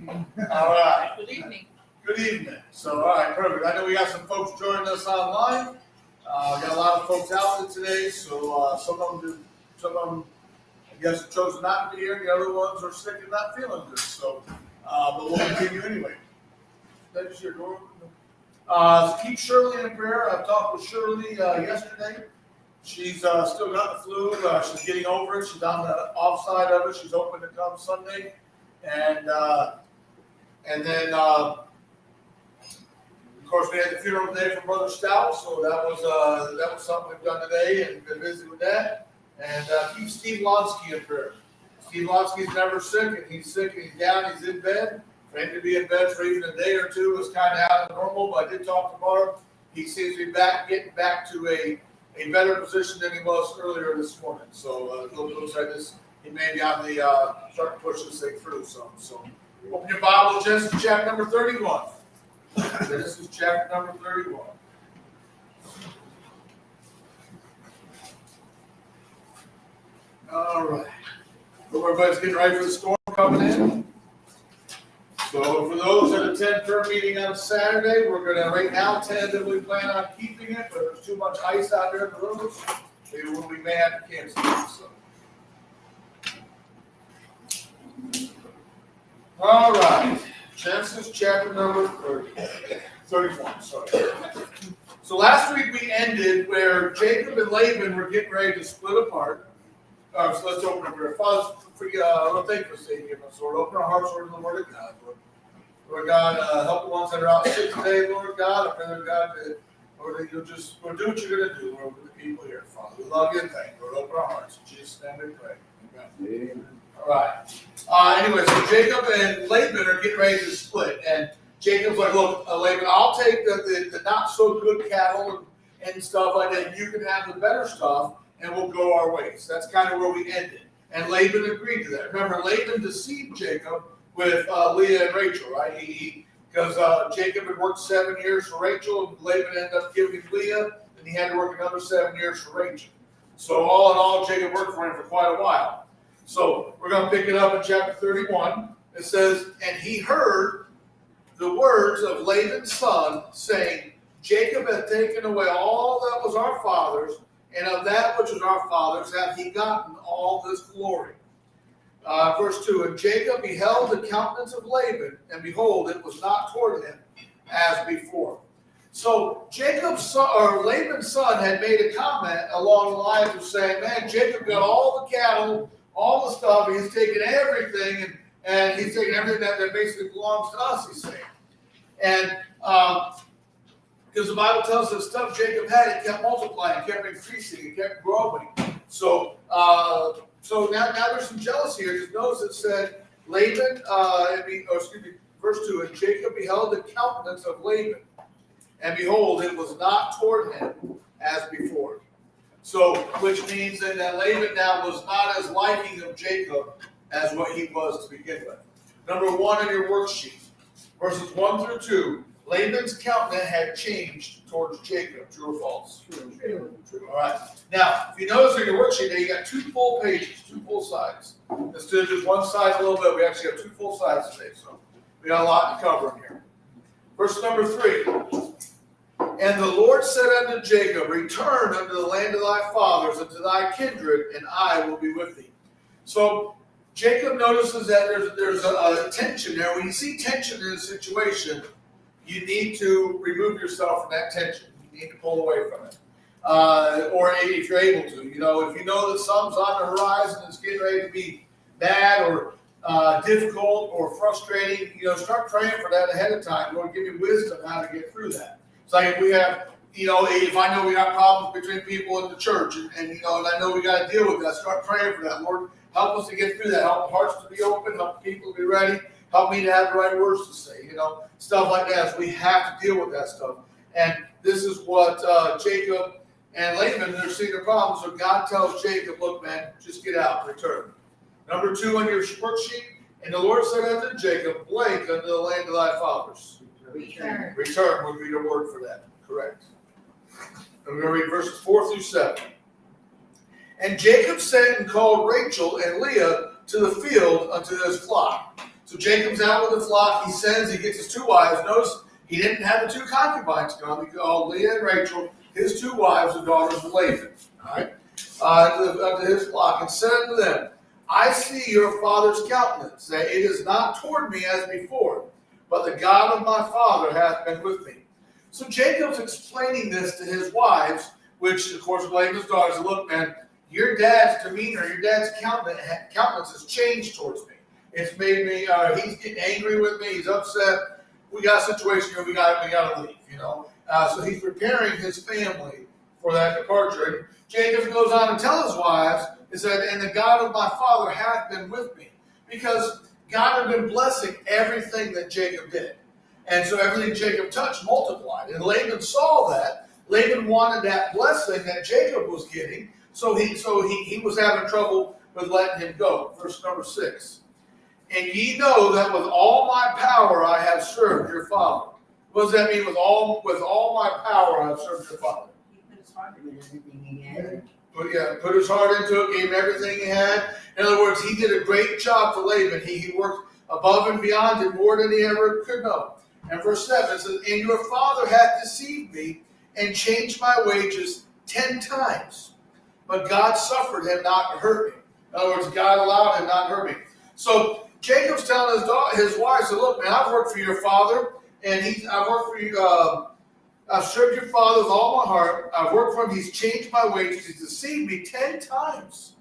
All right. Good evening. Good evening. So, all right, perfect. I know we got some folks joining us online. Got a lot of folks out there today, so some of them, I guess, have chosen not to be here, and the other ones are sick and not feeling good. So, but we'll continue anyway. That is your door. So keep Shirley in prayer. I talked with Shirley yesterday. She's still got the flu. She's getting over it. She's on the off side of it. She's hoping to come Sunday, and then. Of course, we had the funeral today for Brother Stout, so that was something we've done today, and been busy with that. And keep Steve Lonsky in prayer. Steve Lonsky's never sick, and he's sick, and he's down, he's in bed. For him to be in bed for even a day or two is kind of out of normal, but I did talk to Barb. He seems to be getting back to a better position than he was earlier this morning. So it looks like this, he may be on the starting to push this thing through some. So open your Bible, Genesis chapter number 31. This is chapter number 31. All right. Hope everybody's getting ready for the storm coming in. So for those that attend prayer meeting on Saturday, we're going to right now tentatively plan on keeping it, but there's too much ice out there in the roads. We may have to cancel it. So. All right. Genesis chapter number 31. Sorry. So last week we ended where Jacob and Laban were getting ready to split apart. So let's open up here. Father, Lord, thank you for saying, give us, Lord. Open our hearts, Lord, to the Word of God. Lord God, help the ones that are out sick today, Lord God. I pray, Lord God, that you'll just do what you're going to do, Lord, with the people here, Father. We love you and thank you, Lord. Open our hearts. In Jesus' name we pray. Amen. All right. Anyway, so Jacob and Laban are getting ready to split. And Jacob's like, look, Laban, I'll take the not so good cattle and stuff like that. You can have the better stuff, and we'll go our ways. That's kind of where we ended. And Laban agreed to that. Remember, Laban deceived Jacob with Leah and Rachel, right? Because Jacob had worked 7 years for Rachel, and Laban ended up giving him Leah, and he had to work another 7 years for Rachel. So all in all, Jacob worked for him for quite a while. So we're going to pick it up in chapter 31. It says, and he heard the words of Laban's son, saying, Jacob hath taken away all that was our father's, and of that which was our father's hath he gotten all this glory. Verse 2, and Jacob beheld the countenance of Laban, and behold, it was not toward him as before. So Laban's son had made a comment along the lines of saying, man, Jacob got all the cattle, all the stuff, he's taken everything, and he's taken everything that basically belongs to us, he's saying. And because the Bible tells us stuff Jacob had, it kept multiplying, it kept increasing, it kept growing. So now there's some jealousy here. Just notice it said Laban, verse 2, and Jacob beheld the countenance of Laban, and behold, it was not toward him as before. So, which means that Laban now was not as liking of Jacob as what he was to begin with. Number 1 in your worksheet, verses 1 through 2, Laban's countenance had changed towards Jacob. True or false? True. All right. Now, if you notice in your worksheet there, you got 2 full pages, 2 full sides. Instead of just one side a little bit, we actually have 2 full sides today. So we got a lot to cover here. Verse number 3. And the Lord said unto Jacob, return unto the land of thy fathers and to thy kindred, and I will be with thee. So Jacob notices that there's a tension there. When you see tension in a situation, you need to remove yourself from that tension. You need to pull away from it. Or if you're able to. If you know that something's on the horizon, it's getting ready to be bad or difficult or frustrating, start praying for that ahead of time. Lord, give me wisdom how to get through that. It's like if we have, if I know we got problems between people in the church and I know we got to deal with that, start praying for that. Lord, help us to get through that. Help hearts to be open. Help people to be ready. Help me to have the right words to say, stuff like that. So we have to deal with that stuff. And this is what Jacob and Laban, they're seeing the problem. So God tells Jacob, look, man, just get out and return. Number 2 on your worksheet, and the Lord said unto Jacob, blank unto the land of thy fathers. Return would be the word for that. Correct. And we're going to read verses 4 through 7. And Jacob sent and called Rachel and Leah to the field unto his flock. So Jacob's out with the flock. He gets his 2 wives. Notice he didn't have the 2 concubines come. He called Leah and Rachel, his 2 wives, the daughters of Laban. All right, to his flock, and said unto them, I see your father's countenance, that it is not toward me as before, but the God of my father hath been with me. So Jacob's explaining this to his wives, which of course Laban's daughters said, look, man, your dad's demeanor, your dad's countenance has changed towards me. It's made me, he's getting angry with me, he's upset. We got a situation here, we got to leave, you know. So he's preparing his family for that departure. And Jacob goes on and tells his wives, he said, and the God of my father hath been with me. Because God had been blessing everything that Jacob did. And so everything Jacob touched multiplied. And Laban saw that. Laban wanted that blessing that Jacob was getting. So he was having trouble with letting him go. Verse number 6. And ye know that with all my power I have served your father. What does that mean? With all my power I have served your father. He put his heart into everything he had. Put his heart into it, gave him everything he had. In other words, he did a great job for Laban. He worked above and beyond and more than he ever could know. And verse 7 says, and your father hath deceived me and changed my wages 10 times. But God suffered him not to hurt me. In other words, God allowed him not to hurt me. So Jacob's telling his wife, said, look, man, I've worked for your father, and I've worked for you, I've served your father with all my heart. I've worked for him. He's changed my wages. He's deceived me 10 times.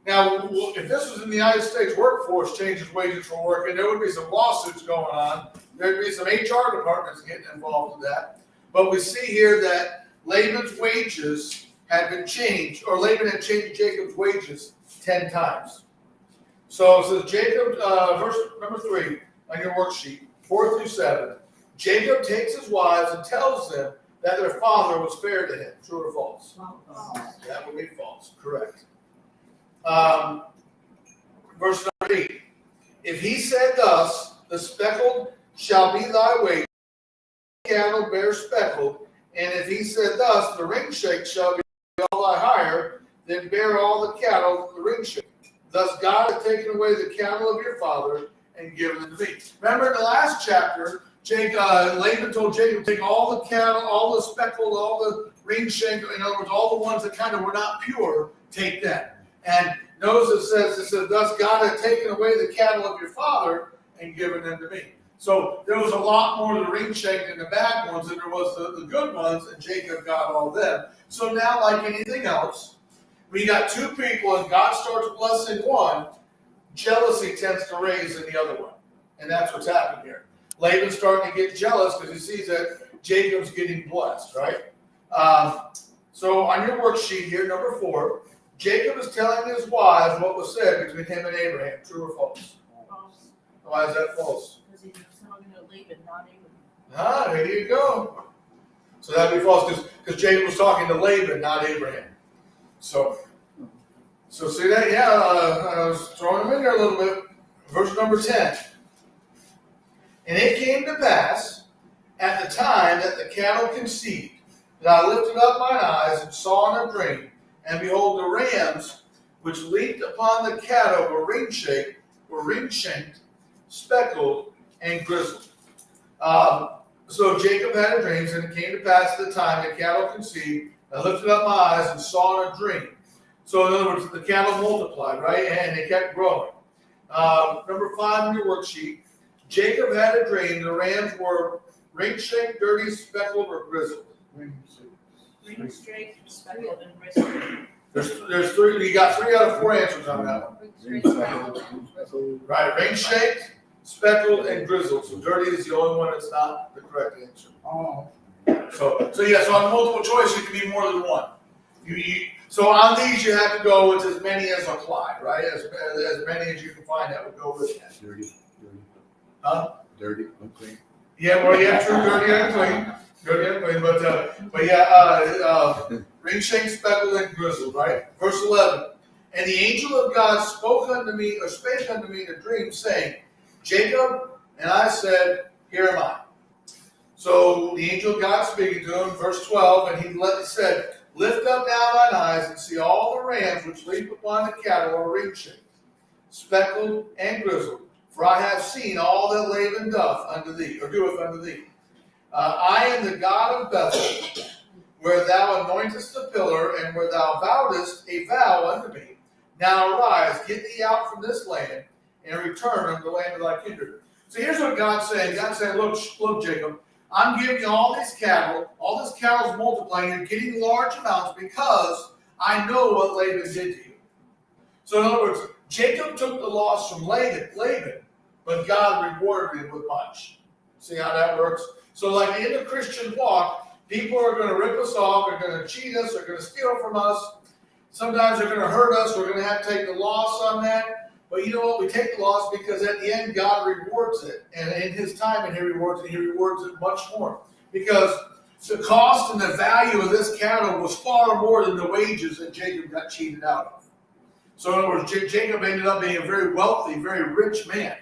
Now, if this was in the United States workforce changes wages for work, and there would be some lawsuits going on, there'd be some HR departments getting involved with that. But we see here that Laban's wages had been changed, or Laban had changed Jacob's wages 10 times. So it says Jacob, verse number 3 on your worksheet, 4 through 7. Jacob takes his wives and tells them that their father was fair to him. True or false? False. That would be false. Correct. Verse number 8. If he said thus, the speckled shall be thy wage, cattle bear speckled. And if he said thus, the ring shake shall be all thy hire, then bear all the cattle the ring shake. Thus God hath taken away the cattle of your father and given them to me. Remember in the last chapter, Laban told Jacob to take all the cattle, all the speckled, all the ring shank, in other words, all the ones that kind of were not pure, take them. And notice it says, thus God had taken away the cattle of your father and given them to me. So there was a lot more of the ring shank than the bad ones than there was the good ones, and Jacob got all of them. So now, like anything else, we got 2 people and God starts blessing one, jealousy tends to raise in the other one. And that's what's happening here. Laban's starting to get jealous because he sees that Jacob's getting blessed, right? So on your worksheet here, number 4, Jacob is telling his wives what was said between him and Abraham. True or false? False. Why is that false? Because he was talking to Laban, not Abraham. Ah, there you go. So that'd be false because Jacob was talking to Laban, not Abraham. So see that? Yeah, I was throwing them in there a little bit. Verse number 10. And it came to pass at the time that the cattle conceived, that I lifted up mine eyes and saw in a dream, and behold, the rams which leaped upon the cattle were ring-shanked, speckled, and grizzled. So Jacob had a dream, and it came to pass at the time the cattle conceived, I lifted up my eyes and saw in a dream. So in other words, the cattle multiplied, right? And they kept growing. Number 5 on your worksheet, Jacob had a dream. The rams were ring-shanked, dirty, speckled, or grizzled. Ring-shaped, speckled, and grizzled. There's 3. You got 3 out of 4 answers on that one. Right, ring-shaped, speckled, and grizzled. So dirty is the only one that's not the correct answer. Oh. So on multiple choice, you can be more than one. So on these, you have to go with as many as apply, right? As many as you can find that would go with that. Dirty. Huh? Dirty, unclean. Yeah, well, yeah, true, dirty and clean. Dirty and clean, but yeah, ring-shanked, speckled, and grizzled, right? Verse 11. And the angel of God spake unto me in a dream, saying, Jacob, and I said, Here am I. So the angel of God speaking to him, verse 12, and he said, Lift up now thine eyes and see all the rams which leap upon the cattle are ring-shanked, speckled, and grizzled. For I have seen all that Laban doth unto thee, or doeth unto thee. I am the God of Bethel, where thou anointest the pillar, and where thou vowedest a vow unto me. Now arise, get thee out from this land, and return unto the land of thy kindred. So here's what God's saying. God's saying, look, Jacob, I'm giving you all these cattle. All this cattle's multiplying. You're getting large amounts because I know what Laban did to you. So in other words, Jacob took the loss from Laban, but God rewarded him with much. See how that works? So like in the Christian walk, people are going to rip us off, they're going to cheat us, they're going to steal from us. Sometimes they're going to hurt us, we're going to have to take the loss on that. But you know what? We take the loss because at the end, God rewards it. And in his time, and he rewards it much more. Because the cost and the value of this cattle was far more than the wages that Jacob got cheated out of. So in other words, Jacob ended up being a very wealthy, very rich man.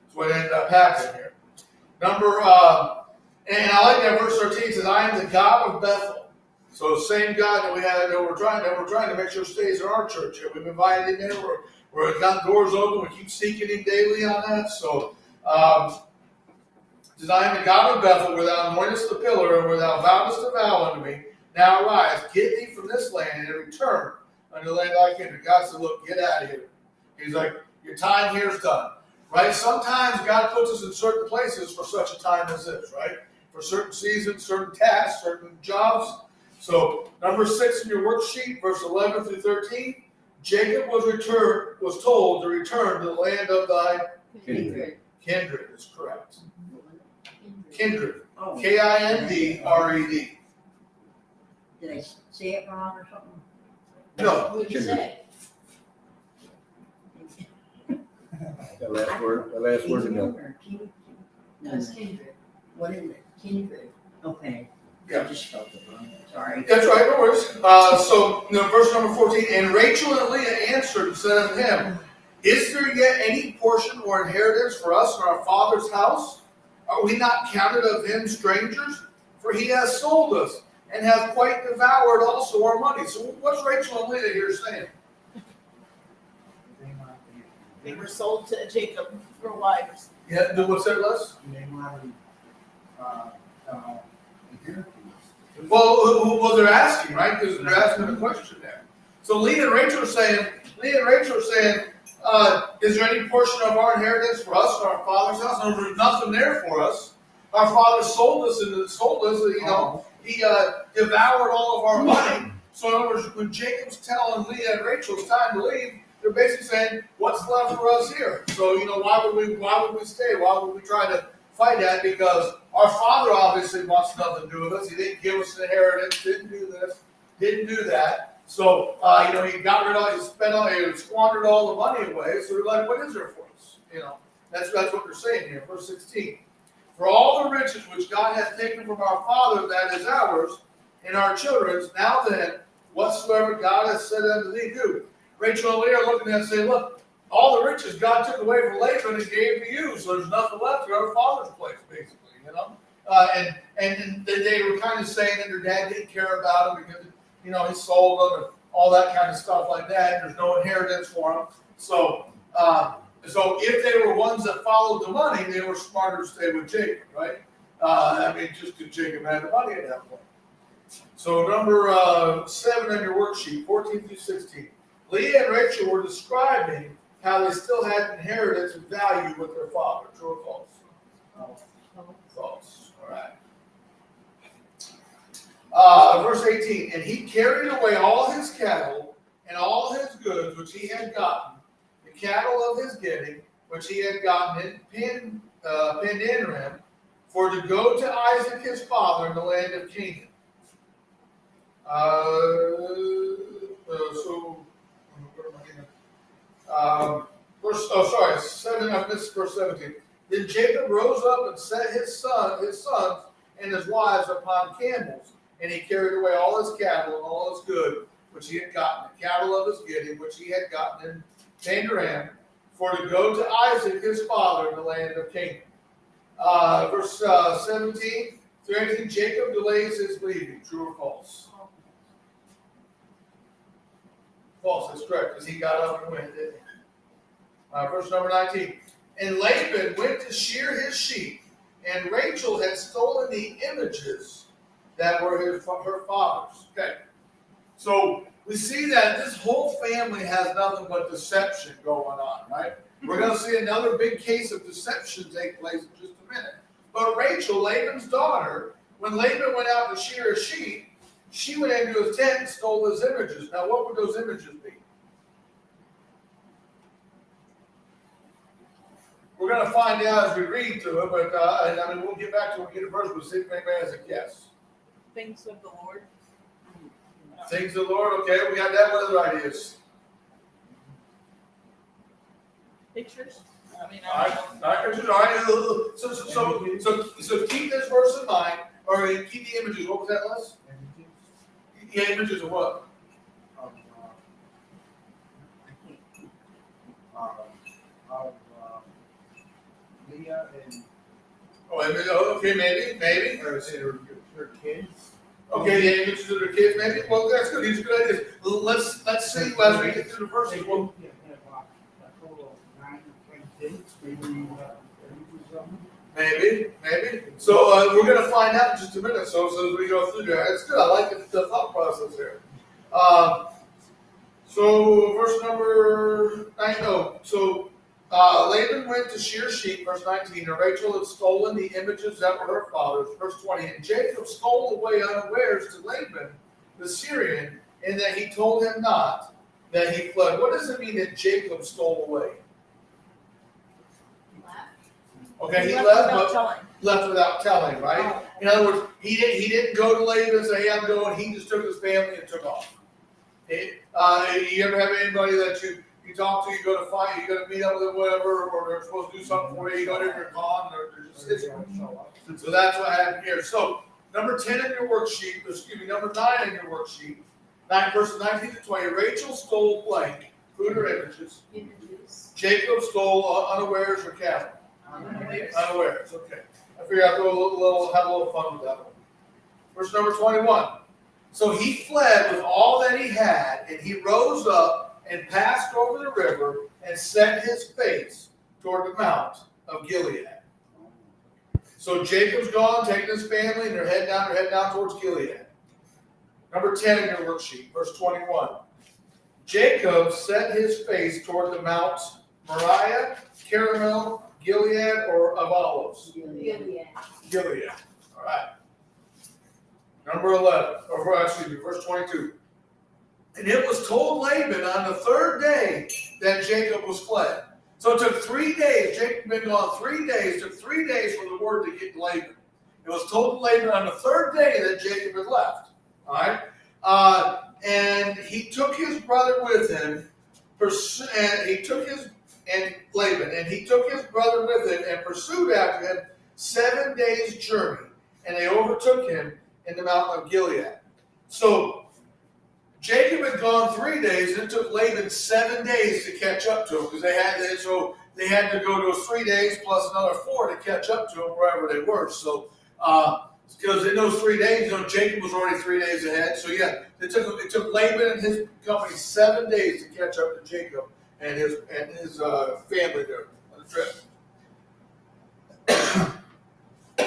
That's what ended up happening here. And I like that verse 13. It says, I am the God of Bethel. So the same God that we're trying to make sure stays in our church. We've invited in there. We've got doors open. We keep seeking him daily on that. So it says, I am the God of Bethel, where thou anointest the pillar, and where thou vowest a vow unto me. Now arise, get thee from this land, and return unto the land of thy kindred. God said, look, get out of here. He's like, your time here is done. Right? Sometimes God puts us in certain places for such a time as this, right? For certain seasons, certain tasks, certain jobs. So, number 6 in your worksheet, verse 11 through 13, Jacob was told to return to the land of thy Kindred. kindred is correct. Kindred. Kindred. Kindred. Did I say it wrong or something? No. What did you say? That last word in there. Or kin- No, it's kindred. What is it? Kindred. Okay. Yeah. I just spelled it wrong, sorry. That's right, no worries. Verse number 14, and Rachel and Leah answered and said unto him, is there yet any portion or inheritance for us in our father's house? Are we not counted of him strangers? For he has sold us, and hath quite devoured also our money. So what's Rachel and Leah here saying? They were sold to Jacob for wives. Yeah, what's that, Les? Well, they're asking, right? Because they're asking a question there. So Leah and Rachel are saying, is there any portion of our inheritance for us in our father's house? No, there's nothing there for us. Our father sold us, he devoured all of our money. So in other words, when Jacob's telling Leah and Rachel it's time to leave, they're basically saying, what's left for us here? So, why would we stay? Why would we try to fight that? Because our father obviously wants nothing to do with us. He didn't give us an inheritance, didn't do this, didn't do that. So, he got rid of, he squandered all the money away. So they're like, what is there for us? That's what they're saying here, verse 16. For all the riches which God hath taken from our father, that is ours, and our children's, now then, whatsoever God hath said unto thee, do. Rachel and Leah are looking at it and saying, look, all the riches God took away from Laban and gave to you, so there's nothing left to our father's place, basically, And they were kind of saying that their dad didn't care about them because, he sold them and all that kind of stuff like that. There's no inheritance for them. So if they were ones that followed the money, they were smarter to stay with Jacob, right? Just because Jacob had the money at that point. So number 7 on your worksheet, 14 through 16. Leah and Rachel were describing how they still had inheritance and value with their father. True or false? False. All right. Verse 18. And he carried away all his cattle and all his goods which he had gotten, the cattle of his getting, which he had gotten in Pin-Aram, for to go to Isaac his father in the land of Canaan. Verse 17. Then Jacob rose up and set his sons and his wives upon camels, and he carried away all his cattle and all his good, which he had gotten, the cattle of his getting, which he had gotten in Pin-Aram, for to go to Isaac his father in the land of Canaan. Verse 17 through 18, Jacob delays his leaving. True or false? False, that's correct, because he got up and went, didn't he? Verse number 19. and Laban went to shear his sheep, and Rachel had stolen the images that were her father's. Okay. So we see that this whole family has nothing but deception going on, right? We're going to see another big case of deception take place in just a minute. But Rachel, Laban's daughter, when Laban went out to shear his sheep, she went into his tent and stole his images. Now, what would those images be? We're going to find out as we read through it, but I mean, we'll get back to it when we get a verse, but see if anybody has a guess. Things of the Lord. Things of the Lord, okay, we got that. What other ideas? Pictures. I mean, All right. So keep this verse in mind, or keep the images. What was that, Les? Yeah, images of what? Leah and Okay, maybe. her kids. Okay, the images of their kids, maybe. Well, that's good. These are good ideas. Let's see as we get through the verses. Well, A total of 9 or 10 kids, maybe something. maybe. So we're going to find out in just a minute. So as we go through there, it's good. I like the thought process here. So verse number 9. No. So Laban went to shear sheep, verse 19, and Rachel had stolen the images that were her father's, verse 20. And Jacob stole away unawares to Laban, the Syrian, in that he told him not that he fled. What does it mean that Jacob stole away? Okay, he left, but left without telling, right? In other words, he didn't go to Laban and say, hey, I'm going. He just took his family and took off. You ever have anybody that you talk to, you go to fight, you go to meet up with them, whatever, or they're supposed to do something for you, you go there, they're gone, they're just so that's what happened here. So number 10 in your worksheet, number 9 in your worksheet, 9 verses 19 to 20. Rachel stole blank, food or images. Jacob stole unawares or cattle. Unawares, okay. I figure I'll go have a little fun with that one. Verse number 21. So he fled with all that he had, and he rose up and passed over the river and set his face toward the mount of Gilead. So Jacob's gone, taking his family, and they're heading down towards Gilead. Number 10 in your worksheet, verse 21. Jacob set his face toward the Mount Moriah, Carmel, Gilead, or of Olives? Gilead. All right. Number 11, verse 22. And it was told Laban on the third day that Jacob was fled. So it took 3 days. Jacob had been gone 3 days. It took 3 days for the word to get to Laban. It was told to Laban on the third day that Jacob had left. All right. And he took his brother with him. And he took his brother with him and pursued after him 7 days' journey. And they overtook him in the mountain of Gilead. So Jacob had gone 3 days, and it took Laban 7 days to catch up to him because they had to go to 3 days plus another 4 to catch up to him wherever they were. So because in those 3 days, Jacob was already 3 days ahead. So yeah, it took Laban and his company 7 days to catch up to Jacob and his family there on the trip.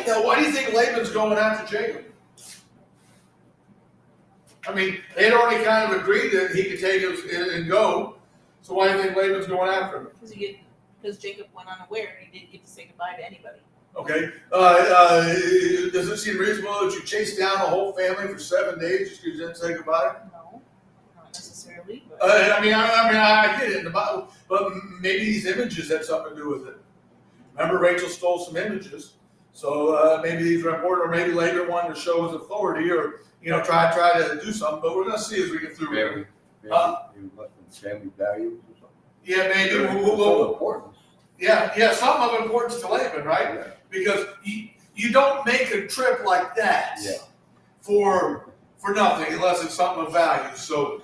Now, why do you think Laban's going after Jacob? I mean, they had already kind of agreed that he could take him and go. So why do you think Laban's going after him? Because Jacob went unaware and he didn't get to say goodbye to anybody. Okay. Does it seem reasonable that you chase down a whole family for 7 days just because you didn't say goodbye? No, not necessarily. But I get it in the Bible, but maybe these images had something to do with it. Remember, Rachel stole some images, so maybe these are important, or maybe Laban wanted to show his authority, or try to do something. But we're going to see as we get through. Maybe family values or something. Yeah, maybe. Some importance. Yeah, something of importance to Laban, right? Yeah. Because you don't make a trip like that for nothing unless it's something of value. So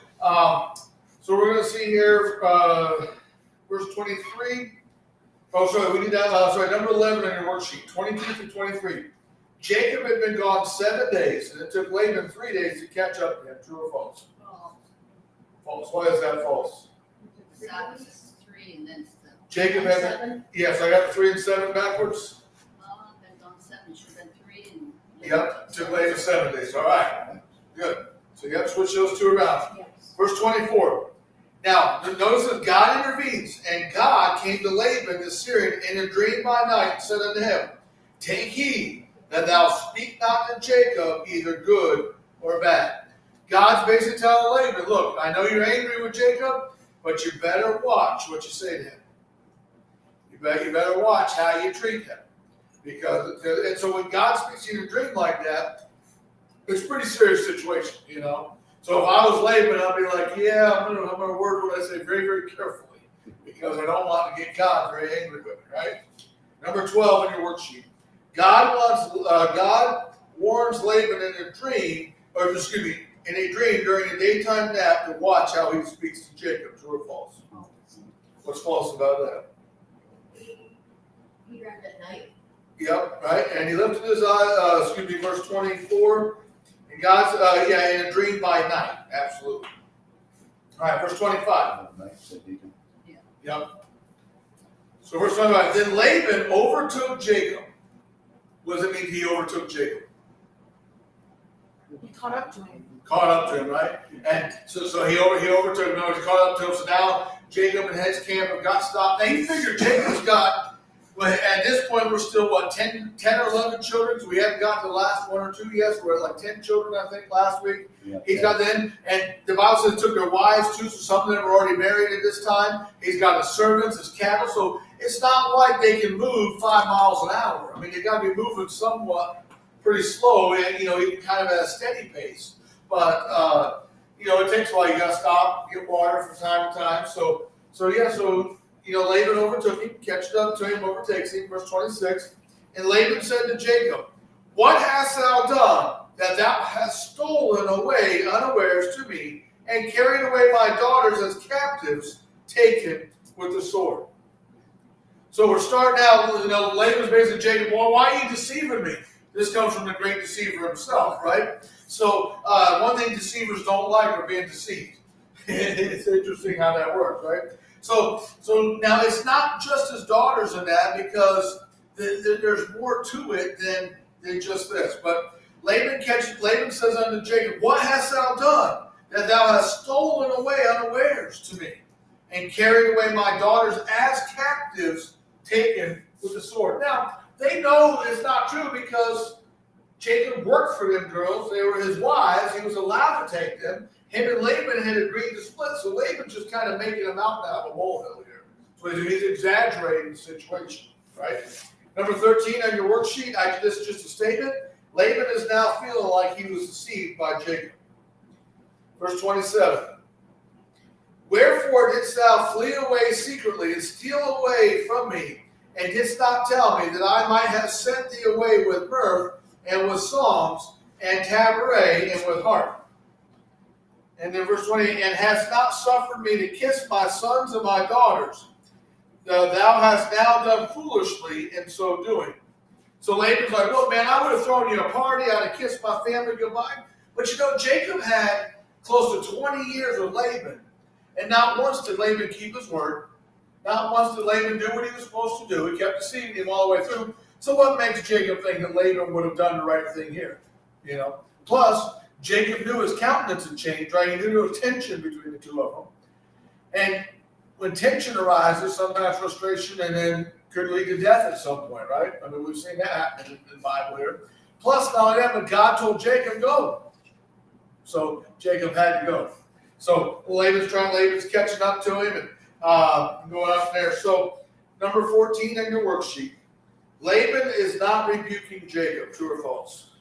we're going to see here, verse 23. Oh, sorry, we need that. Number 11 on your worksheet, 22 through 23. Jacob had been gone 7 days, and it took Laban 3 days to catch up to him. True or false? False. False. Why is that false? That was 3, and then it's the Jacob had, Seven, yes, I got the 3 and 7 backwards. been on seven, should have been 3 and. Yep, took Laban 7 days, all right, good. So you have to switch those two around. Yes. Verse 24. Now, notice that God intervenes, and God came to Laban the Syrian in a dream by night and said unto him, Take heed that thou speak not to Jacob either good or bad. God's basically telling Laban, look, I know you're angry with Jacob, but you better watch what you say to him. You better watch how you treat him. And so when God speaks to you in a dream like that, it's a pretty serious situation, you know. So if I was Laban, I'd be like, yeah, I'm gonna word what I say very, very carefully, because I don't want to get God very angry with me, right? Number 12 in your worksheet. God warns Laban in a dream during a daytime nap to watch how he speaks to Jacob. True or false? What's false about that? He dreamt at night. Yep, right. And he lifted his eye, verse 24. And God's, in a dream by night. Absolutely. All right, verse 25. Yep. So verse 25. Then Laban overtook Jacob. What does it mean he overtook Jacob? He caught up to him. Caught up to him, right? And so he overtook him. No, he caught up to him. So now Jacob and his camp have got stopped. Now you figure Jacob's got, well, at this point we're still, 10 or 11 children? So we haven't got to the last 1 or 2 yet. So we're at like 10 children, I think, last week. Yeah. He's got them, and the Bible says he took their wives too, so some of them were already married at this time. He's got his servants, his cattle, so it's not like they can move 5 miles an hour. I mean, they got to be moving somewhat pretty slow, and even kind of at a steady pace. But it takes a while. You got to stop, get water from time to time. So Laban overtook him, catches up to him, overtakes him. Verse 26. And Laban said to Jacob, What hast thou done, that thou hast stolen away unawares to me, and carried away my daughters as captives, taken with the sword? So we're starting out, Laban's basically Jacob, well, why are you deceiving me? This comes from the great deceiver himself, right? So one thing deceivers don't like are being deceived. It's interesting how that works, right? So now it's not just his daughters in that, because there's more to it than just this. But Laban says unto Jacob, What hast thou done, that thou hast stolen away unawares to me, and carried away my daughters as captives, taken with the sword? Now, they know it's not true, because Jacob worked for them girls. They were his wives. He was allowed to take them. Him and Laban had agreed to split, so Laban's just kind of making a mountain out of a molehill here. So he's exaggerating the situation, right? Number 13 on your worksheet, this is just a statement. Laban is now feeling like he was deceived by Jacob. Verse 27. Wherefore didst thou flee away secretly and steal away from me, and didst not tell me, that I might have sent thee away with mirth, and with songs, and tabret, and with harp? And then verse 20, and hast not suffered me to kiss my sons and my daughters. Thou hast now done foolishly in so doing. So Laban's like, look, man, I would have thrown you a party. I'd have kissed my family goodbye. But Jacob had close to 20 years with Laban. And not once did Laban keep his word. Not once did Laban do what he was supposed to do. He kept deceiving him all the way through. So what makes Jacob think that Laban would have done the right thing here? Plus, Jacob knew his countenance had changed, right? He knew there was tension between the two of them. And when tension arises, sometimes frustration and then could lead to death at some point, right? I mean, we've seen that happen in the Bible here. Plus, not only that, but God told Jacob, go. So Jacob had to go. So Laban's catching up to him and going up there. So number 14 on your worksheet. Laban is not rebuking Jacob. True or false?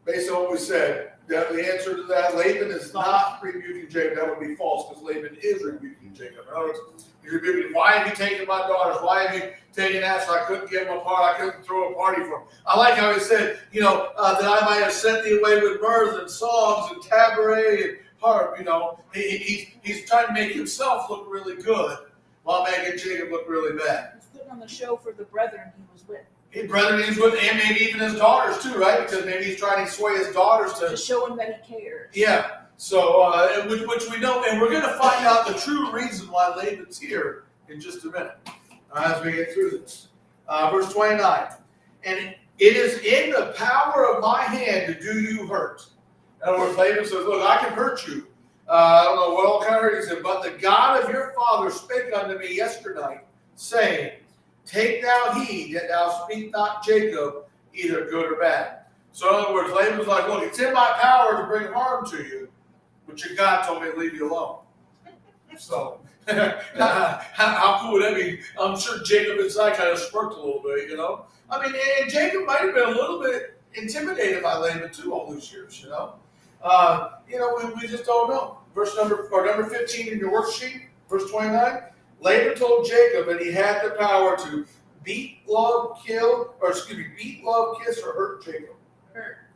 Based on what we said, the answer to that, Laban is not rebuking Jacob. That would be false, because Laban is rebuking Jacob. In other words, he's rebuking him. Why have you taken my daughters? Why have you taken that? So I couldn't give him a party. I couldn't throw a party for him. I like how he said, that I might have sent thee away with mirth and songs and tabret and harp. He's trying to make himself look really good while making Jacob look really bad. He's putting on the show for the brethren he was with. His brethren he's with, and maybe even his daughters too, right? Because maybe he's trying to sway his daughters to show him that he cares. Yeah. So, which we know, and we're going to find out the true reason why Laban's here in just a minute as we get through this. Verse 29. And it is in the power of my hand to do you hurt. In other words, Laban says, look, I can hurt you. I don't know what all kind of hurt. He said, but the God of your father spake unto me yesternight, saying, take thou heed that thou speak not Jacob, either good or bad. So in other words, Laban was like, look, it's in my power to bring harm to you, but your God told me to leave you alone. So, how cool would that be? I'm sure Jacob inside kind of smirked a little bit, you know? I mean, and Jacob might have been a little bit intimidated by Laban too all those years, you know? We just don't know. Number 15 in your worksheet, verse 29. Laban told Jacob that he had the power to beat, love, kiss, or hurt Jacob.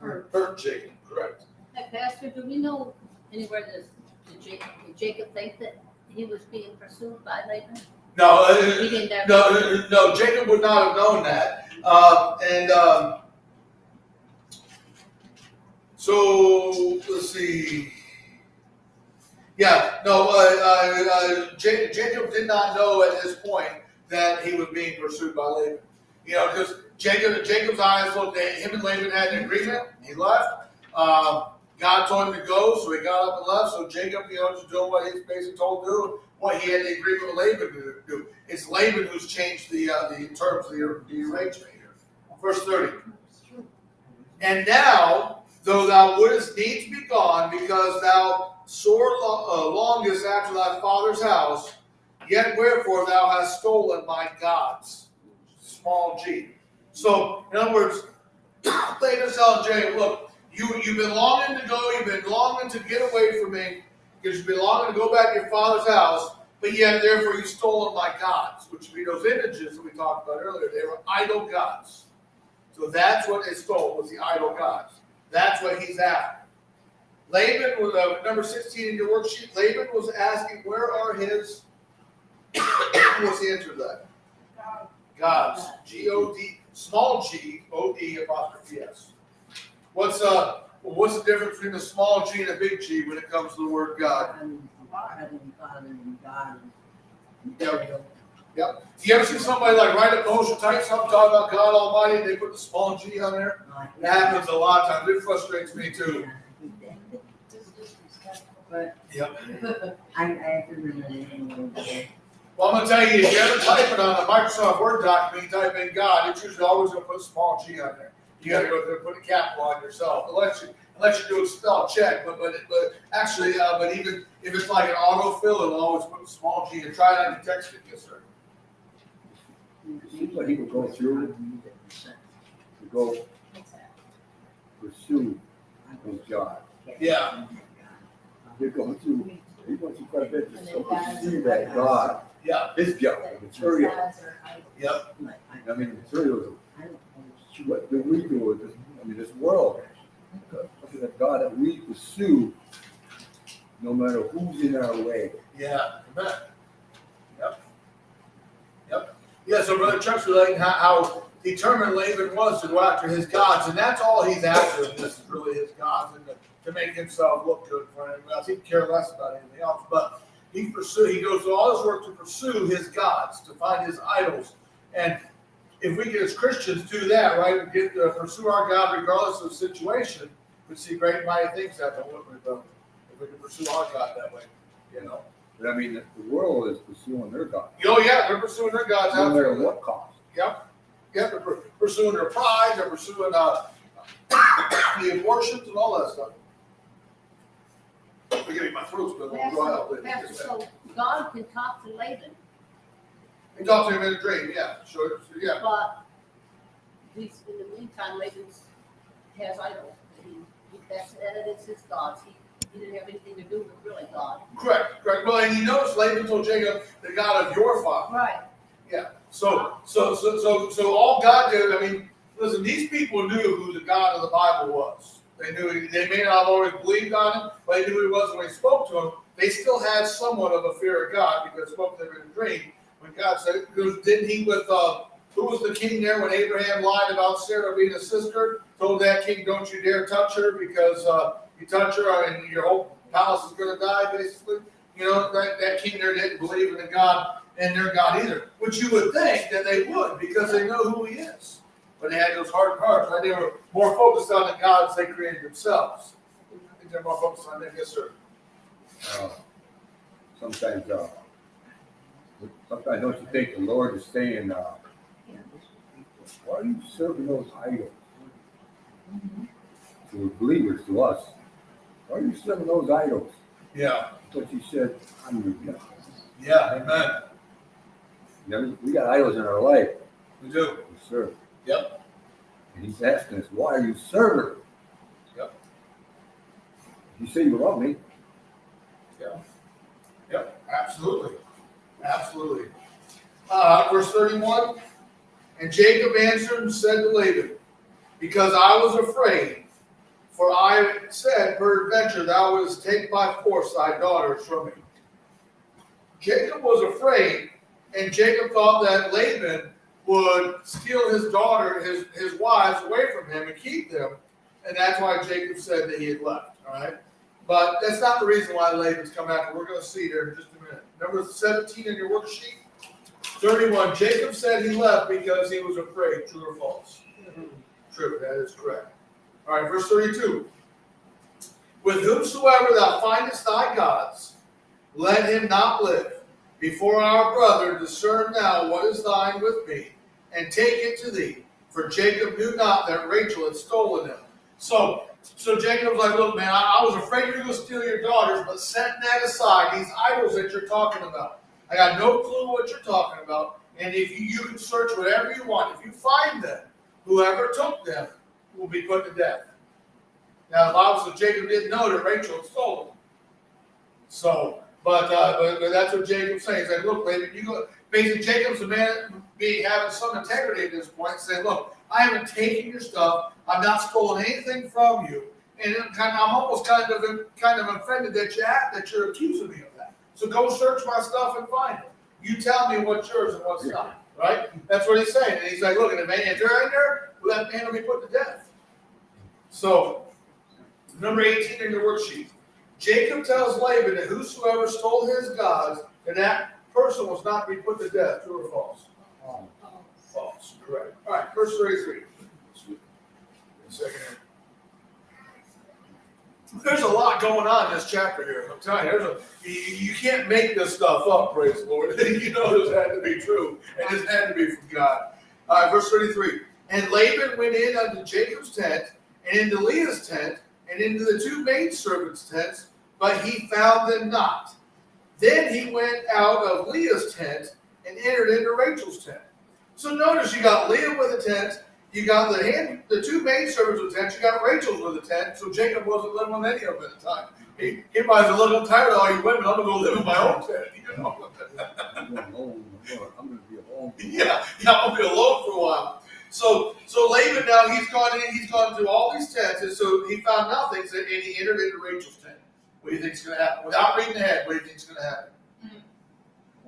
Hurt Jacob, correct. Hey, Pastor, do we know anywhere did Jacob think that he was being pursued by Laban? No, He didn't ever- no, Jacob would not have known that. So let's see. Yeah, no, Jacob did not know at this point that he was being pursued by Laban. You know, because Jacob's eyes looked at him and Laban had an agreement. He left. God told him to go, so he got up and left. So Jacob, just doing what he's basically told to do, what he had the agreement with Laban to do. It's Laban who's changed the terms of the arrangement here. Verse 30. And now, though thou wouldest needs be gone, because thou sore longest after thy father's house, yet wherefore thou hast stolen my gods. Small g. So, in other words, Laban's telling Jacob, look, you've been longing to go, you've been longing to get away from me, because you've been longing to go back to your father's house, but yet therefore you've stolen my gods, which would be those images that we talked about earlier. They were idol gods. So that's what they stole, was the idol gods. That's what he's after. Laban was, number 16 in your worksheet, Laban was asking, where are his, what's the answer to that? Gods. G-O-D, small g, O-D, apostrophe S. What's the difference between a small g and a big G when it comes to the word God? Yep. You ever see somebody like write a post or type something talking about God Almighty and they put the small g on there? That happens a lot of times. It frustrates me too. But Yep. I remember the name. Well, I'm going to tell you, if you ever type it on a Microsoft Word document, you type in God, it's usually always going to put a small g on there. You got to go there and put a capital on yourself. Unless you do a spell check, but even if it's like an autofill, it'll always put a small g and try it on your text it, yes, sir. It seems like he would go through to go pursue his God. Yeah. He went through quite a bit to pursue that God, Yeah. his God, the material. Yep. I mean, the material is what do we do with this? I mean, this world. Look at the God that we pursue, no matter who's in our way. Yeah. Amen. Yep. Yep. Yeah. So Brother Chuck's relating how determined Laban was to go after his gods, and that's all he's after. This is really his gods, and to make himself look good for anyone else. He care less about anything else. But he goes through all his work to pursue his gods, to find his idols. And if we as Christians do that, right, we get to pursue our God regardless of the situation, we see great and mighty things happen, wouldn't we, brother? If we can pursue our God that way, you know. But I mean, the world is pursuing their God. Oh yeah, they're pursuing their gods. No matter Absolutely. what cost. Yep. Yep. They're pursuing their pride. They're pursuing the abortions and all that stuff. Forgetting my throat's been a little dry out Pastor, so God can talk to Laban, He talked to him in a dream. Yeah. Sure. Yeah. but in the meantime, Laban has idols. That is his gods. He didn't have anything to do with really God. Correct. Well, and you notice Laban told Jacob, the God of your father. Right. Yeah. So all God did, I mean, listen, these people knew who the God of the Bible was. They knew, they may not have always believed on him, but they knew who he was when he spoke to him. They still had somewhat of a fear of God because he spoke to them in a dream. When God said, didn't he with, who was the king there when Abraham lied about Sarah being a sister? Told that king, don't you dare touch her because you touch her and your whole palace is gonna die, basically. You know, that king there didn't believe in the God and their God either, which you would think that they would, because they know who he is. But they had those hard hearts, right? They were more focused on the gods they created themselves. I think they're more focused on that, yes, sir. Sometimes don't you think the Lord is saying, why are you serving those idols? To believers, to us. Why are you serving those idols? Yeah, But he said, I'm your God. yeah, amen. You know, we got idols in our life. We do. We serve. Yep. And he's asking us, why are you serving? Yep. You say you love me. Yep, absolutely. Absolutely. Verse 31, and Jacob answered and said to Laban, because I was afraid, for I said, peradventure thou wouldst take by force thy daughters from me. Jacob was afraid, and Jacob thought that Laban would steal his daughter, his wives away from him and keep them, and that's why Jacob said that he had left, all right? But that's not the reason why Laban's come after. We're going to see there in just a minute. Number 17 in your worksheet. 31, Jacob said he left because he was afraid. True or false? True, that is correct. All right, verse 32. With whomsoever thou findest thy gods, let him not live. Before our brother, discern now what is thine with me, and take it to thee. For Jacob knew not that Rachel had stolen him. So Jacob's like, look, man, I was afraid you're going to steal your daughters, but setting that aside, these idols that you're talking about, I got no clue what you're talking about, and if you can search whatever you want. If you find them, whoever took them will be put to death. Now, the Bible says Jacob didn't know that Rachel had stolen them. So, but that's what Jacob's saying. He's like, look, Laban, you go. Basically, Jacob's a man having some integrity at this point, saying, look, I haven't taken your stuff. I've not stolen anything from you, and I'm almost kind of offended that you're accusing me of that. So go search my stuff and find it. You tell me what's yours and what's not. Right? That's what he's saying. And he's like, look, if they're in there, well, that man will be put to death. So, number 18 in your worksheet. Jacob tells Laban that whosoever stole his gods, that person was not to be put to death. True or false? False. Correct. All right, verse 33. Second. There's a lot going on in this chapter here. I'm telling you, you can't make this stuff up, praise the Lord. You know this had to be true, and this had to be from God. Verse 33. And Laban went in unto Jacob's tent, and into Leah's tent, and into the two maidservants' tents, but he found them not. Then he went out of Leah's tent and entered into Rachel's tent. So notice you got Leah with a tent, you got the two maidservants with a tent, you got Rachel's with a tent, so Jacob wasn't living with any of them at the time. He might have looked tired of all you women, I'm going to go live in my own tent. You know? I'm going to be alone. Yeah, I'm going to be alone for a while. So Laban now, he's gone to all these tents, and so he found nothing, and he entered into Rachel's tent. What do you think is going to happen? Without reading ahead, what do you think is going to happen?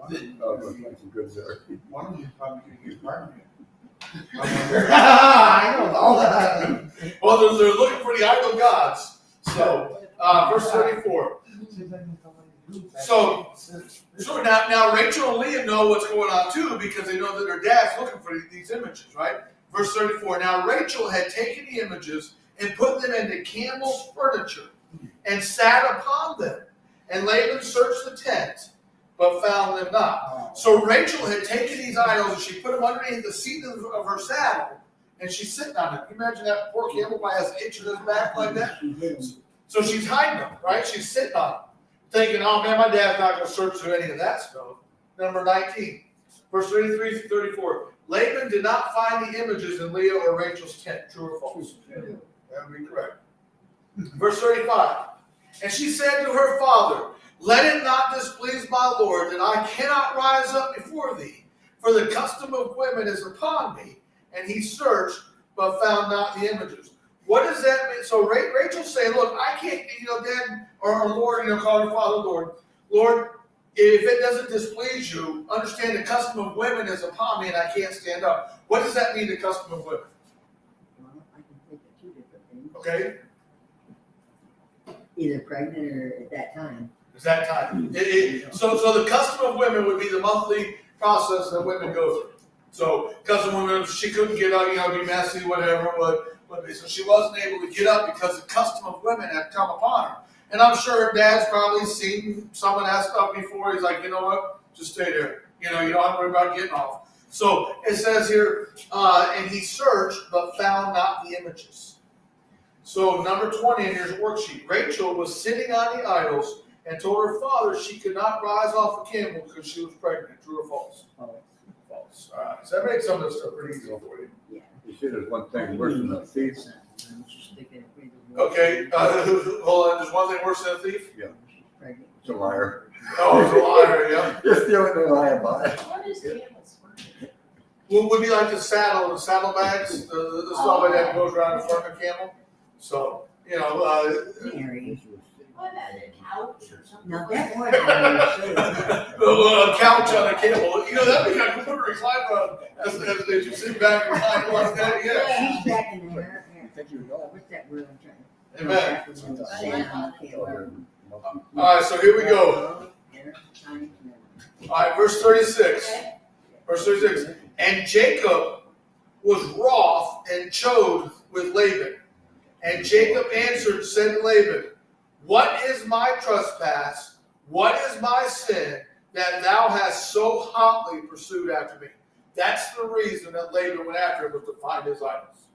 Some good there. One of them is probably going to get pregnant. I don't know. Well, they're looking for the idol gods. So, verse 34. So now Rachel and Leah know what's going on too, because they know that their dad's looking for these images, right? Verse 34. Now Rachel had taken the images and put them into camel's furniture and sat upon them. And Laban searched the tent, but found them not. So Rachel had taken these idols and she put them underneath the seat of her saddle, and she's sitting on it. Can you imagine that poor camel by has an itch in his back like that? So she's hiding them, right? She's sitting on them, thinking, oh man, my dad's not going to search through any of that stuff. Number 19, verse 33 through 34. Laban did not find the images in Leah or Rachel's tent. True or false? That would be correct. Verse 35. And she said to her father, let it not displease my Lord that I cannot rise up before thee, for the custom of women is upon me. And he searched, but found not the images. What does that mean? So Rachel's saying, look, I can't, Dad, or Lord, call her father Lord. Lord, if it doesn't displease you, understand the custom of women is upon me and I can't stand up. What does that mean, the custom of women? Well, I can think of two different things. Okay? either pregnant or at that time. It's that time. So the custom of women would be the monthly process that women go through. So custom of women, she couldn't get up, be messy, whatever, so she wasn't able to get up because the custom of women had come upon her. And I'm sure her dad's probably seen some of that stuff before. He's like, you know what, just stay there. You don't have to worry about getting off. So it says here, and he searched but found not the images. So number 20 in your worksheet, Rachel was sitting on the idols and told her father she could not rise off the camel because she was pregnant. True or false? False. All right. So that makes some of this stuff pretty easy for you. You see, there's one thing worse than a thief. Okay. Hold on. There's one thing worse than a thief? Pregnant. It's a liar. Oh, it's a liar, yeah. You're stealing the lie about it. What is camel's fur? What would be like the saddlebags, the stuff that goes around the front of a camel? So, Mary. What, a couch or something? Now like that was a couch on a camel. That'd be like a good recliner as you sit back and recline like that. Yeah. she's back in there. You think you know? What's that word I'm trying? Amen. Back when you stand on the camel. All right, so here we go. All right, verse 36. Okay. Verse 36. And Jacob was wroth and chode with Laban. And Jacob answered and said to Laban, what is my trespass? What is my sin that thou hast so hotly pursued after me? That's the reason that Laban went after him, was to find his idols.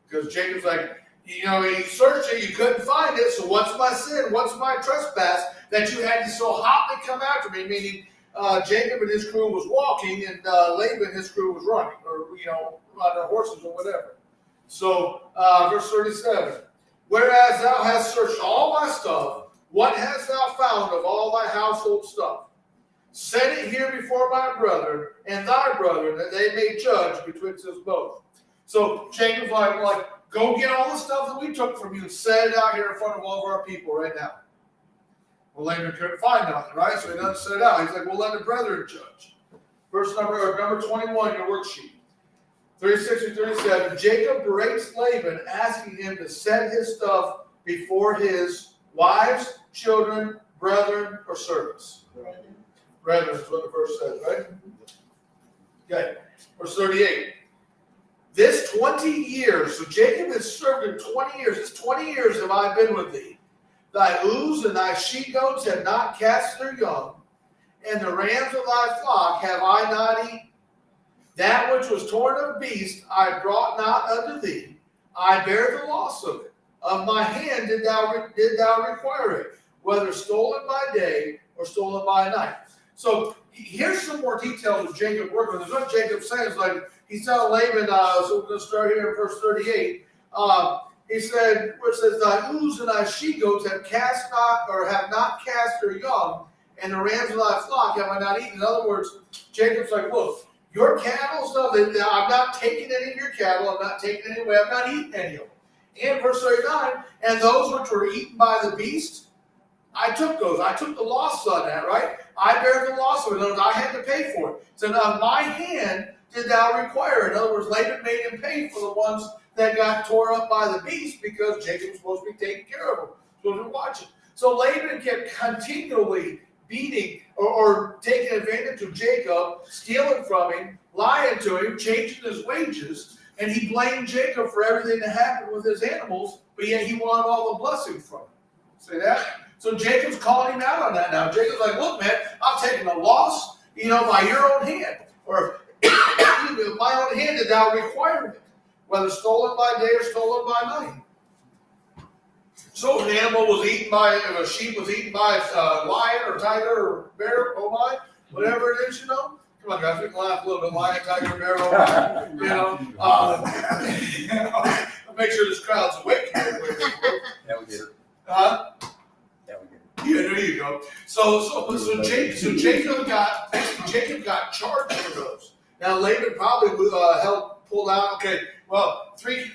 Because Jacob's like, he searched it, you couldn't find it, so what's my sin? What's my trespass that you had to so hotly come after me? Meaning, Jacob and his crew was walking, and Laban and his crew was running, or, on their horses or whatever. So, verse 37. Whereas thou hast searched all my stuff, what hast thou found of all thy household stuff? Set it here before my brethren and thy brethren, that they may judge betwixt us both. So Jacob's like, go get all the stuff that we took from you and set it out here in front of all of our people right now. Well, Laban couldn't find nothing, right? So he doesn't set it out. He's like, well, let the brethren judge. Verse number 21 in your worksheet. 36 and 37, Jacob berates Laban, asking him to set his stuff before his wives, children, brethren, or servants. Brethren is what the verse says, right? Okay. Verse 38. This 20 years, so Jacob has served him 20 years. This 20 years have I been with thee. Thy ewes and thy she-goats have not cast their young, and the rams of thy flock have I not eaten. That which was torn of beast I brought not unto thee. I bear the loss of it. Of my hand did thou require it, whether stolen by day or stolen by night. So here's some more details of Jacob working. There's what Jacob says, like he's telling Laban, so we're going to start here in verse 38. He said, where it says, thy ewes and thy she-goats have not cast their young, and the rams of thy flock have I not eaten. In other words, Jacob's like, look, your cattle stuff, I'm not taking any of your cattle, I'm not taking any away, I'm not eating any of them. And verse 39, and those which were eaten by the beast, I took those. I took the loss on that, right? I bear the loss of it. In other words, I had to pay for it. So now my hand did thou require. In other words, Laban made him pay for the ones that got tore up by the beast because Jacob was supposed to be taking care of them, supposed to be watching. So Laban kept continually beating or taking advantage of Jacob, stealing from him, lying to him, changing his wages, and he blamed Jacob for everything that happened with his animals, but yet he wanted all the blessing from him. See that? So Jacob's calling him out on that now. Jacob's like, look, man, I'm taking a loss, by your own hand. Or my own hand did thou require it, whether stolen by day or stolen by night. So if an animal was eaten by, if a sheep was eaten by a lion or tiger or bear, oh my, whatever it is, Come on, guys, we can laugh a little bit. Lion, tiger, bear, oh my. Make sure this crowd's awake. That we get it. Huh? That we get it. Yeah, there you go. So Jacob got charged for those. Now Laban probably pulled out. Okay, well, three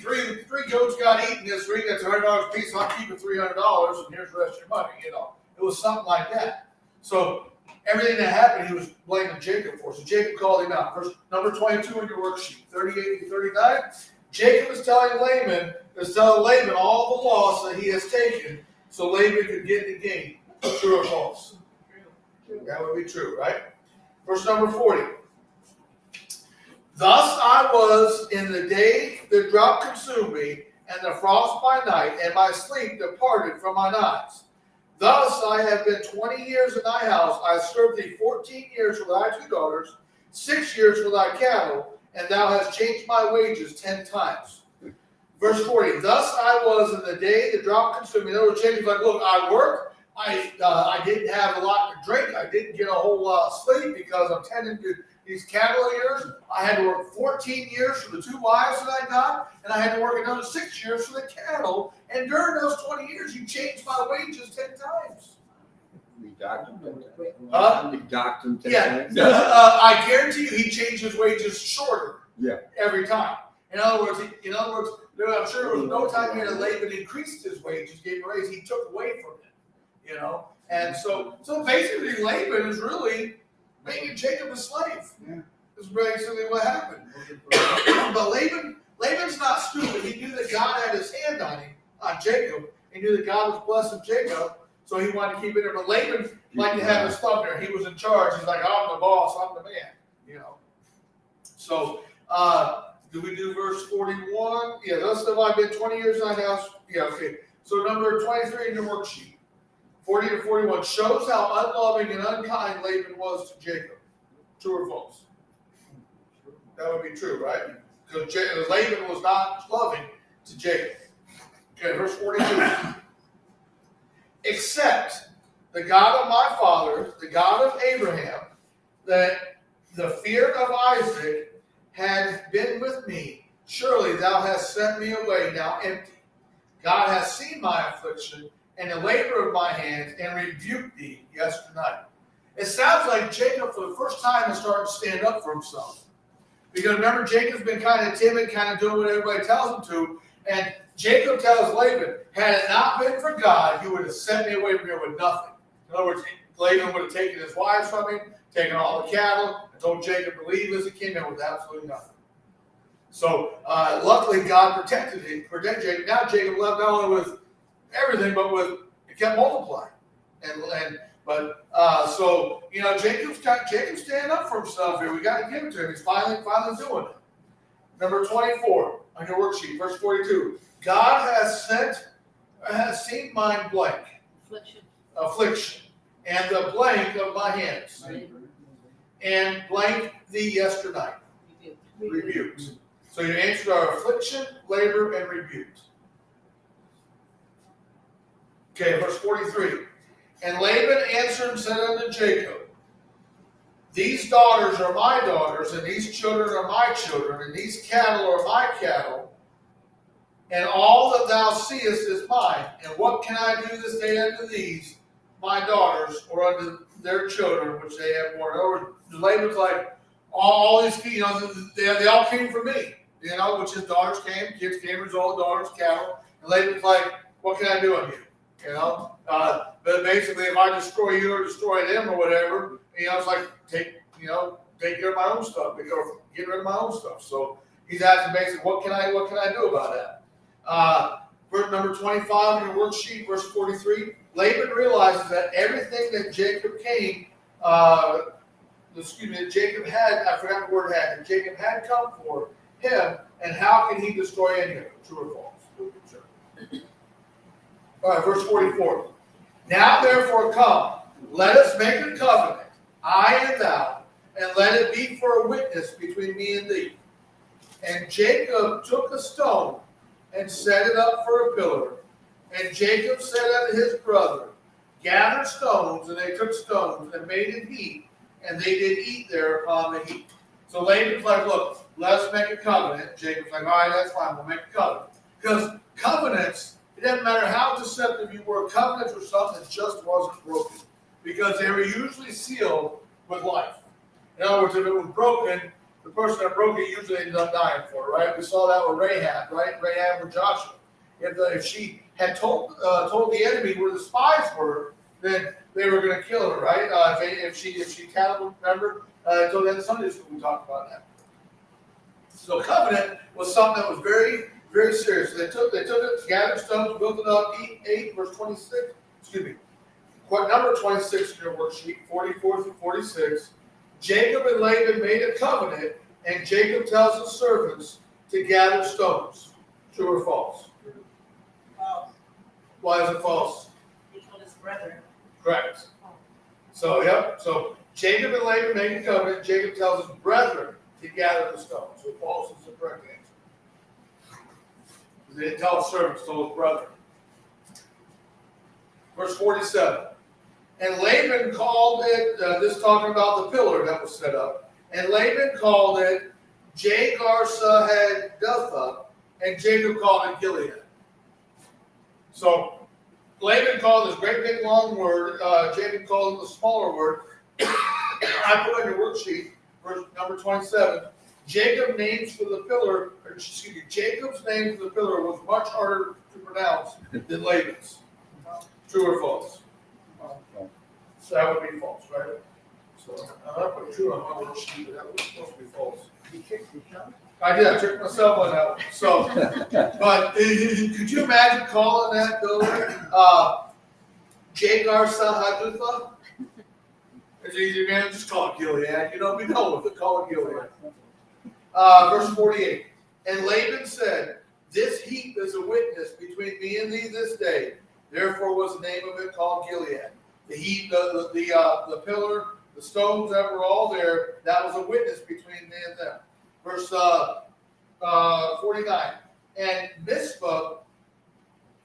goats got eaten. This ring that's $100 a piece. I'll keep it $300, and here's the rest of your money. It was something like that. So everything that happened, he was blaming Jacob for. So Jacob called him out. Verse number 22 in your worksheet, 38 and 39. Jacob is telling Laban all the loss that he has taken, so Laban could get the gain. True or false? That would be true, right? Verse number 40. Thus I was in the day the drought consumed me, and the frost by night, and my sleep departed from mine eyes. Thus I have been 20 years in thy house. I served thee 14 years for thy 2 daughters, 6 years for thy cattle, and thou hast changed my wages 10 times. Verse 40, thus I was in the day the drought consumed me. In other words, Jacob's like, look, I worked. I didn't have a lot to drink. I didn't get a whole lot of sleep because I'm tending to these cattle of yours. I had to work 14 years for the 2 wives that I got, and I had to work another 6 years for the cattle. And during those 20 years, you changed my wages 10 times. We docked him 10 times. Huh? We docked him 10 Yeah. times. I guarantee you, he changed his wages shorter. Yeah. Every time. In other words, I'm sure there was no time here that Laban increased his wages, gave a raise. He took away from him, And so basically, Laban is really making Jacob a slave. Yeah. Is basically what happened. But Laban's not stupid. He knew that God had his hand on him, on Jacob. He knew that God was blessing Jacob, so he wanted to keep it there. But Laban liked to have his thumb there. He was in charge. He's like, I'm the boss. I'm the man. So, do we do verse 41? Yeah, thus have I been 20 years in thy house. Yeah, okay. So number 23 in your worksheet, 40 to 41, shows how unloving and unkind Laban was to Jacob. True or false? That would be true, right? Because Laban was not loving to Jacob. Okay, verse 42. Except the God of my father, the God of Abraham, that the fear of Isaac had been with me. Surely thou hast sent me away now empty. God hath seen my affliction and the labor of my hands and rebuked thee yesternight. It sounds like Jacob, for the first time, is starting to stand up for himself. Because remember, Jacob's been kind of timid, kind of doing what everybody tells him to. And Jacob tells Laban, had it not been for God, you would have sent me away from here with nothing. In other words, Laban would have taken his wives from him, taken all the cattle, and told Jacob to leave as he came in with absolutely nothing. So luckily God protected Jacob. Now Jacob left not only with everything, but it kept multiplying. Jacob's standing up for himself here. We got to give it to him. He's finally doing it. Number 24 on your worksheet, verse 42. God has seen mine blank, affliction, and the blank of my hands, and blank thee yesternight, rebuked. So your answers are affliction, labor, and rebuked. Okay, verse 43. And Laban answered and said unto Jacob, these daughters are my daughters, and these children are my children, and these cattle are my cattle, and all that thou seest is mine. And what can I do this day unto these, my daughters, or unto their children, which they have born? Or Laban's like, all these, they all came from me, which his daughters came, kids came, as all daughters, cattle. And Laban's like, what can I do on you? But basically, if I destroy you or destroy them or whatever, it's like take care of my own stuff, get rid of my own stuff. So he's asking basically, what can I do about that? Verse number 25 in your worksheet, verse 43. Laban realizes that everything that Jacob had, I forgot the word had, that Jacob had come for him, and how can he destroy any of it? True or false? Sure. All right, verse 44. Now therefore come, let us make a covenant, I and thou, and let it be for a witness between me and thee. And Jacob took a stone and set it up for a pillar. And Jacob said unto his brother, gather stones, and they took stones and made a heap, and they did eat there upon the heap. So Laban's like, look, let's make a covenant. Jacob's like, all right, that's fine, we'll make a covenant. Because covenants, it doesn't matter how deceptive you were, covenants were something that just wasn't broken. Because they were usually sealed with life. In other words, if it was broken, the person that broke it usually ended up dying for it, right? We saw that with Rahab, right? Rahab with Joshua. If she had told the enemy where the spies were, then they were going to kill her, right? If she cattle, remember? So then Sunday school we talked about that. So covenant was something that was very Very serious. They took it, gathered stones, built it up, 8, verse 26, excuse me. Number 26 in your worksheet, 44 through 46. Jacob and Laban made a covenant, and Jacob tells his servants to gather stones. True or false? False. Why is it false? He told his brethren. Correct. So, yep. So Jacob and Laban make a covenant. Jacob tells his brethren to gather the stones. So false is the correct answer. They didn't tell his servants, told his brethren. Verse 47. And Laban called it, this talking about the pillar that was set up. And Laban called it Jagar-Sahadutha, and Jacob called it Gilead. So Laban called this great big long word, Jacob called it the smaller word. I put on your worksheet, verse number 27. Jacob's name for the pillar was much harder to pronounce than Laban's. True or false? So that would be false, right? So I put true on my worksheet, but that was supposed to be false. You tricked yourself? I did, I tricked myself on that one. So, but could you imagine calling that builder Jagar-Sahadutha? It's easy, man. Just call it Gilead. You know, we know what to call it Gilead. Verse 48. And Laban said, "This heap is a witness between me and thee this day." Therefore was the name of it called Gilead. The heap, the pillar, the stones that were all there, that was a witness between me and them. Verse 49. And Mizpah,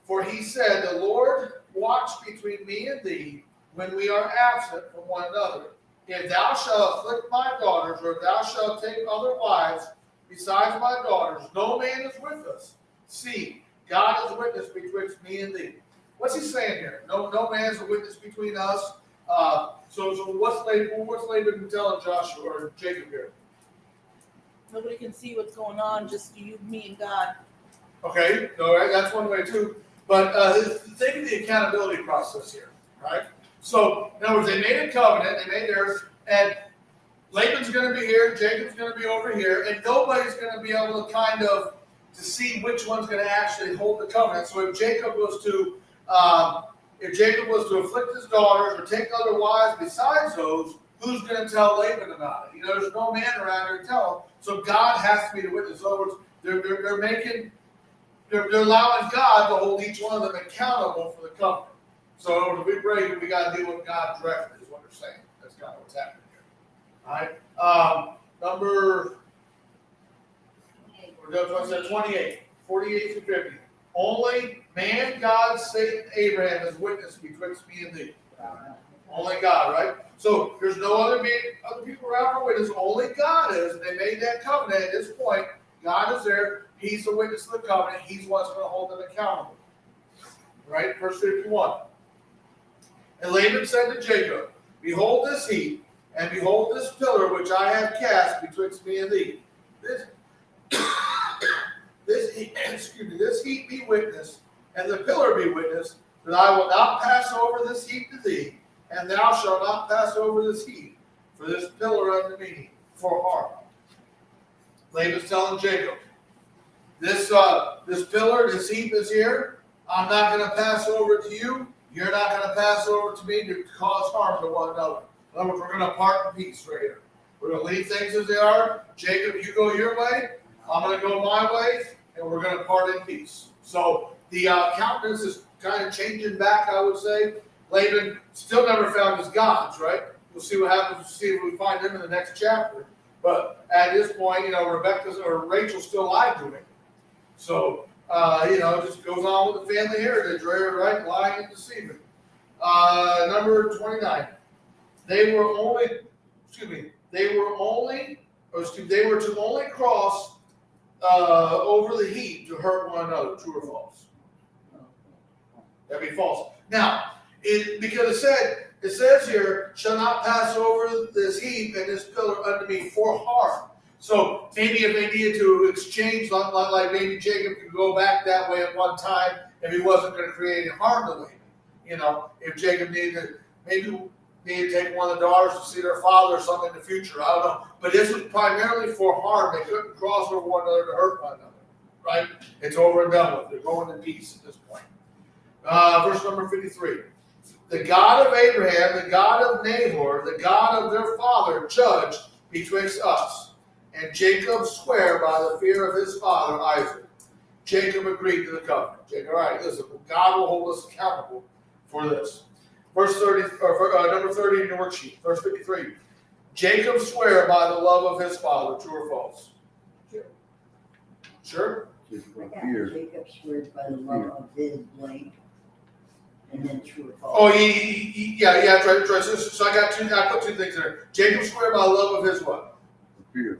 for he said, "The Lord watch between me and thee when we are absent from one another. If thou shalt afflict my daughters, or if thou shalt take other wives besides my daughters, no man is with us. See, God is a witness betwixt me and thee." What's he saying here? No man is a witness between us. So what's Laban telling Joshua or Jacob here? Nobody can see what's going on, just you, me, and God. Okay, all right, that's one way too. But think of the accountability process here, right? So, in other words, they made a covenant, they made theirs, and Laban's going to be here, Jacob's going to be over here, and nobody's going to be able to to see which one's going to actually hold the covenant. So if Jacob was to afflict his daughters or take other wives besides those, who's going to tell Laban about it? You know, there's no man around here to tell him. So God has to be the witness. In other words, they're allowing God to hold each one of them accountable for the covenant. So in order to be brave, we got to deal with God directly, is what they're saying. That's kind of what's happening here. All right. Number 28, 48 through 50. Only man, God, Satan, Abraham is witness betwixt me and thee. Only God, right? So there's no other people around for witness. Only God is. And they made that covenant at this point. God is there. He's the witness of the covenant. He's what's going to hold them accountable. Right? Verse 51. And Laban said to Jacob, "Behold this heap, and behold this pillar which I have cast betwixt me and thee. This heap be witness, and the pillar be witness, that I will not pass over this heap to thee, and thou shalt not pass over this heap, for this pillar unto me for harm." Laban's telling Jacob, this pillar, this heap is here. I'm not going to pass over to you. You're not going to pass over to me to cause harm to one another. In other words, we're going to part in peace right here. We're going to leave things as they are. Jacob, you go your way. I'm going to go my way, and we're going to part in peace. So the countenance is kind of changing back, I would say. Laban still never found his gods, right? We'll see what happens. We'll see if we find them in the next chapter. But at this point, Rachel's still lied to him. So, it just goes on with the family heritage, right? Lying and deceiving. Number 29. They were to only cross over the heap to hurt one another. True or false? That'd be false. Now, because it says here, "shall not pass over this heap and this pillar unto me for harm." So maybe if they needed to exchange, like maybe Jacob could go back that way at one time if he wasn't going to create any harm to Laban. If Jacob needed to take one of the daughters to see their father or something in the future. I don't know. But this was primarily for harm. They couldn't cross over one another to hurt one another. right? It's over and done with. They're going in peace at this point. Verse number 53. The God of Abraham, the God of Nahor, the God of their father, judge betwixt us. And Jacob sware by the fear of his father Isaac. Jacob agreed to the covenant. Jacob, all right, listen, God will hold us accountable for this. Verse 30, number 30 in your worksheet. Verse 53. Jacob sware by the love of his father. True or false? True. Sure? Just I for got fear. Jacob swears by the love of his blank. And then true or false. Oh, yeah, try. So I put two things there. Jacob sware by the love of his what? Fear.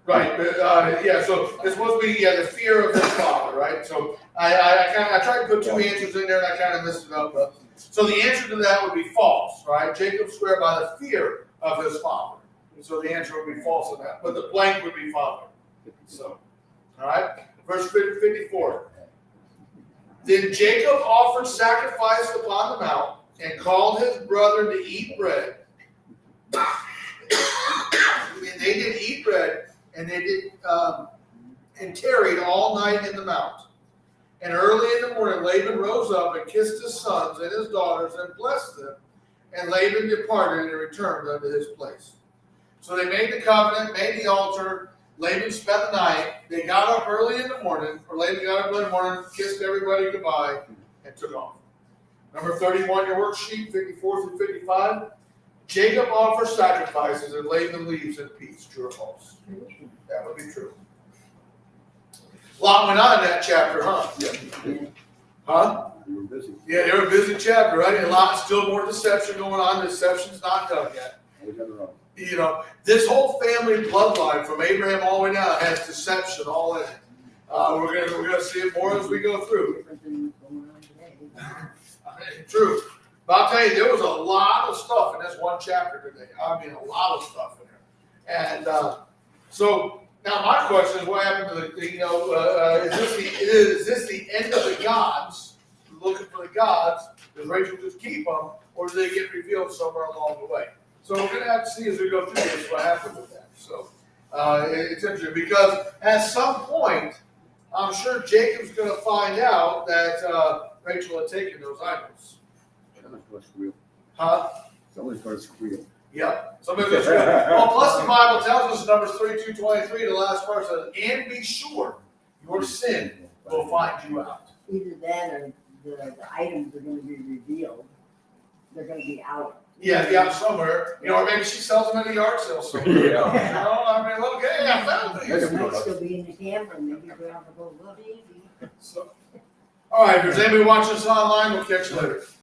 Right, but, yeah, so it's supposed to be, the fear of his father, right? So I tried to put two answers in there and I kind of messed it up. But, so the answer to that would be false, right? Jacob sware by the fear of his father. And so the answer would be false on that, but the blank would be father. So, all right, verse 54. Then Jacob offered sacrifice upon the mount and called his brother to eat bread. And they did eat bread, and they did and tarried all night in the mount. And early in the morning Laban rose up and kissed his sons and his daughters and blessed them. And Laban departed and returned unto his place. So they made the covenant, made the altar. Laban spent the night. They got up early in the morning, or Laban got up early in the morning, kissed everybody goodbye, and took off. Number 31, your worksheet, 54 through 55. Jacob offers sacrifices and Laban leaves in peace. True or false? That would be true. A lot went on in that chapter, huh? Yeah. Huh? You were busy. Yeah, they were a busy chapter, right? And a lot, still more deception going on. Deception's not done yet. I was never wrong. You know, this whole family bloodline from Abraham all the way down has deception all in it. We're gonna see it more as we go through. Different than what's going on today. True. But I'll tell you, there was a lot of stuff in this one chapter today. I mean, a lot of stuff in there. And so now my question is, what happened to is this the end of the gods? Looking for the gods? Does Rachel just keep them, or do they get revealed somewhere along the way? So we're going to have to see as we go through this what happens with that. So it's interesting because at some point, I'm sure Jacob's going to find out that Rachel had taken those idols. Someone's going to squeal. Huh? Someone's going to squeal. Yep. Somebody's going to squeal. Well, plus the Bible tells us in Numbers 32:23, the last part says, and be sure your sin will find you out. Either that or the items are gonna be revealed. They're gonna be out. Yeah, somewhere. You know, or maybe she sells them at a yard sale somewhere. You know, I mean, look, hey, I found these. It might still be in the camera, and maybe grab a little look. So, all right, if there's anybody watching us online, we'll catch you later.